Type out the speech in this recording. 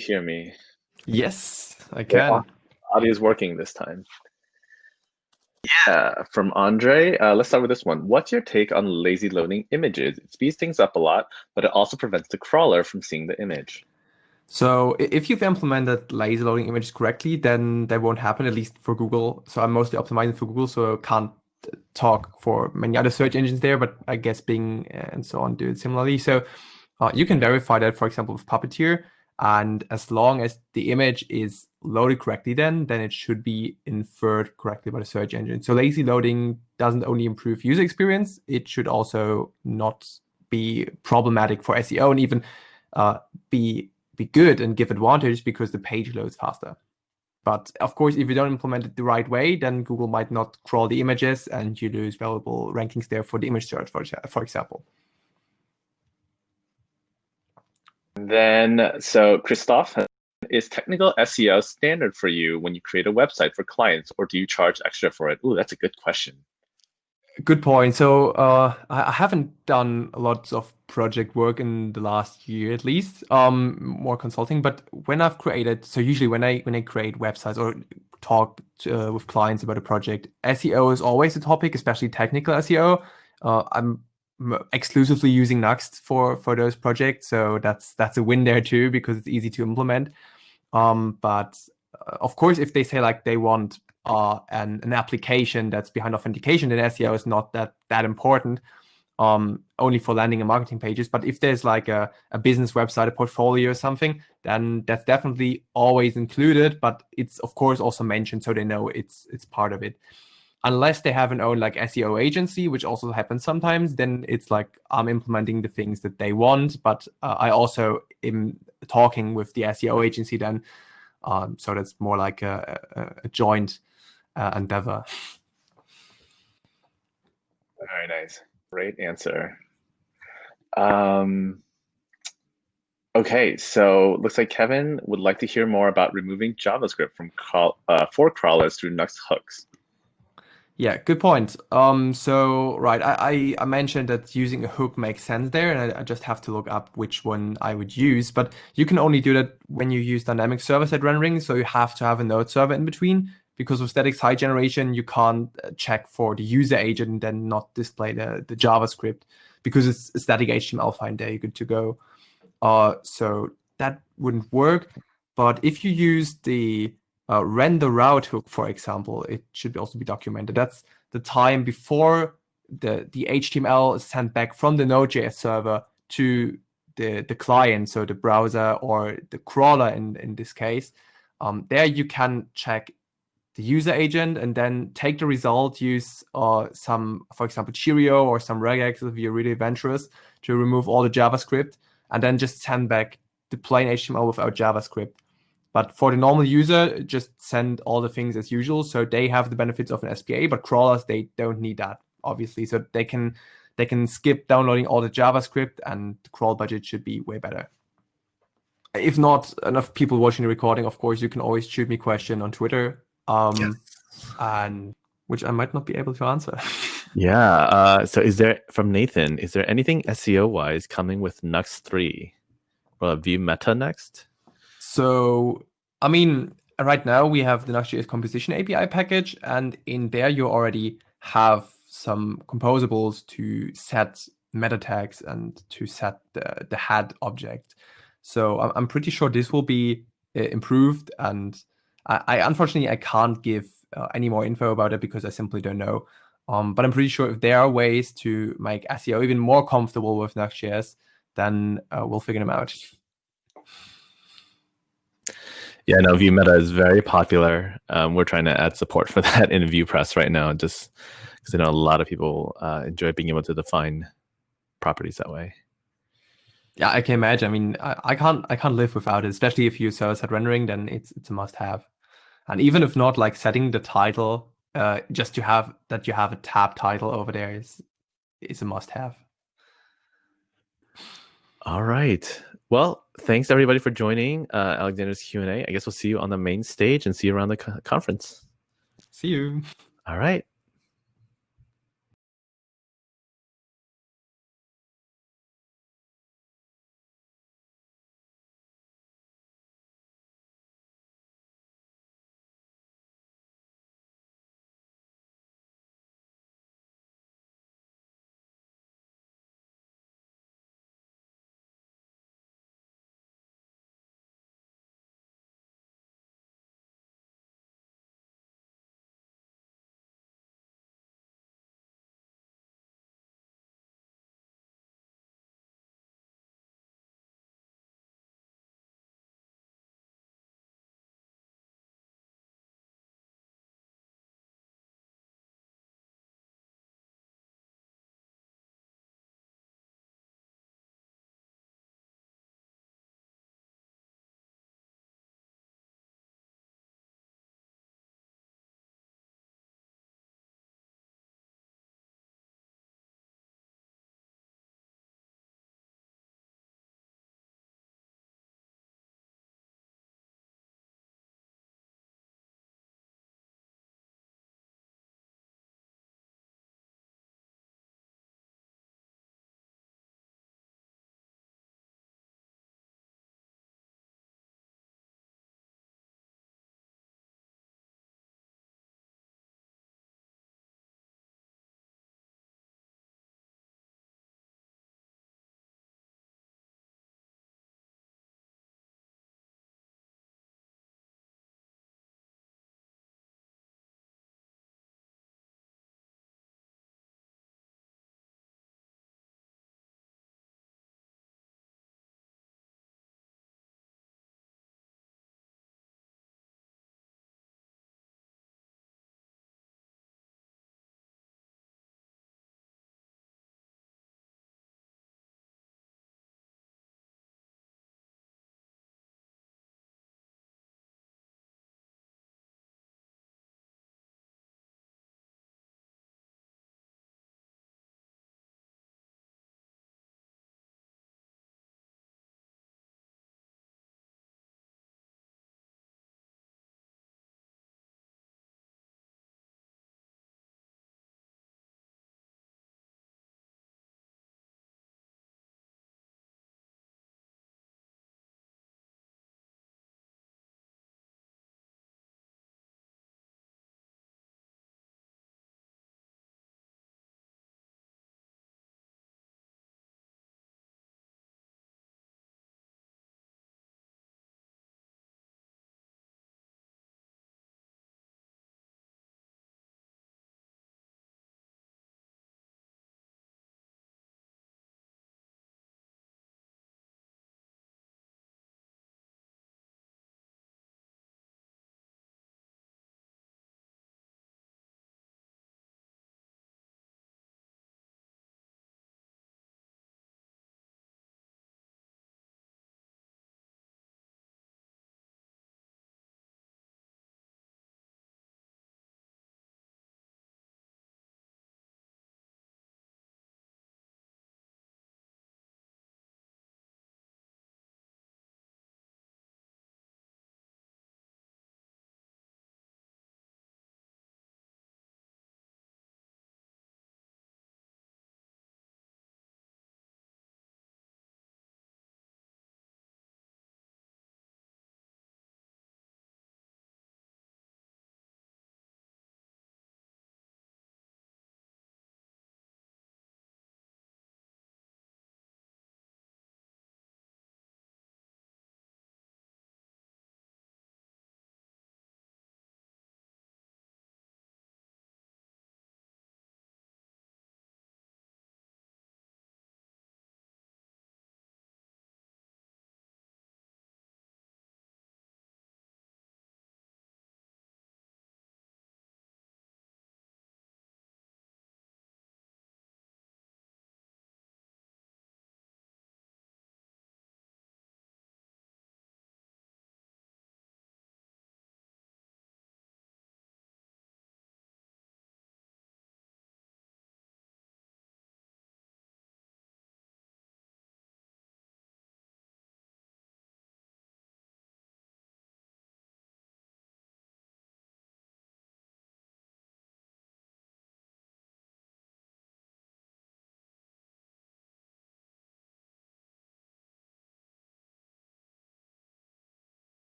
hear me? Yes, I Yeah, can. audio is working this time. Yeah, from Andre. Let's start with this one. What's your take on lazy loading images? It speeds things up a lot, but it also prevents the crawler from seeing the image. So if you've implemented lazy loading images correctly, then that won't happen, at least for Google. So I'm mostly optimizing for Google, so I can't talk for many other search engines there, but I guess Bing and so on do it similarly. So you can verify that, for example, with Puppeteer. And as long as the image is loaded correctly, then it should be inferred correctly by the search engine. So lazy loading doesn't only improve user experience, it should also not be problematic for SEO and even be good and give advantage because the page loads faster. But of course, if you don't implement it the right way, then Google might not crawl the images and you lose valuable rankings there for the image search, for example. Then, so Christoph, is technical SEO standard for you when you create a website for clients, or do you charge extra for it? Ooh, that's a good question. Good point. So I haven't done lots of project work in the last year, at least, more consulting. But when I've created, so usually when I create websites or talk with clients about a project, SEO is always a topic, especially technical SEO. I'm exclusively using Nuxt for those projects, so that's a win there too because it's easy to implement. But of course, if they say like they want an application that's behind authentication, then SEO is not that important, only for landing and marketing pages. But if there's like a business website, a portfolio or something, then that's definitely always included. But it's of course also mentioned so they know it's part of it. Unless they have an own like SEO agency, which also happens sometimes, then it's like I'm implementing the things that they want. But I also am talking with the SEO agency then. So that's more like a joint endeavor. Very nice. Great answer. Okay, so looks like Kevin would like to hear more about removing JavaScript from for crawlers through Nuxt hooks. Yeah, good point. So right, I mentioned that using a hook makes sense there, and I just have to look up which one I would use. But you can only do that when you use dynamic server-side rendering, so you have to have a node server in between. Because with static site generation, you can't check for the user agent and then not display the JavaScript because it's a static HTML file there, you're good to go. So that wouldn't work. But if you use the render route hook, for example, it should also be documented. That's the time before the HTML is sent back from the Node.js server to the client, so the browser or the crawler in this case. There you can check the user agent and then take the result, use some, for example, Cheerio or some regex if you're really adventurous to remove all the JavaScript and then just send back the plain HTML without JavaScript. But for the normal user, just send all the things as usual. So they have the benefits of an SPA, but crawlers, they don't need that, obviously. So they can skip downloading all the JavaScript and the crawl budget should be way better. If not enough people watching the recording, of course, you can always shoot me a question on Twitter, and which I might not be able to answer. Yeah. So is there, from Nathan, is there anything SEO-wise coming with Nuxt 3 or ViewMeta next? So, I mean, right now we have the Nuxt.js composition API package, and in there you already have some composables to set meta tags and to set the head object. So I'm pretty sure this will be improved, and I unfortunately I can't give any more info about it because I simply don't know. But I'm pretty sure if there are ways to make SEO even more comfortable with Nuxt.js, then we'll figure them out. Yeah, no, ViewMeta is very popular. We're trying to add support for that in ViewPress right now, just because I know a lot of people enjoy being able to define properties that way. Yeah, I can imagine. I mean, I can't live without it, especially if you use server-side rendering, then it's a must-have. And even if not, like setting the title, just to have that you have a tab title over there is a must-have. All right. Well, thanks everybody for joining Alexander's Q&A. I guess we'll see you on the main stage and see you around the conference. See you. All right.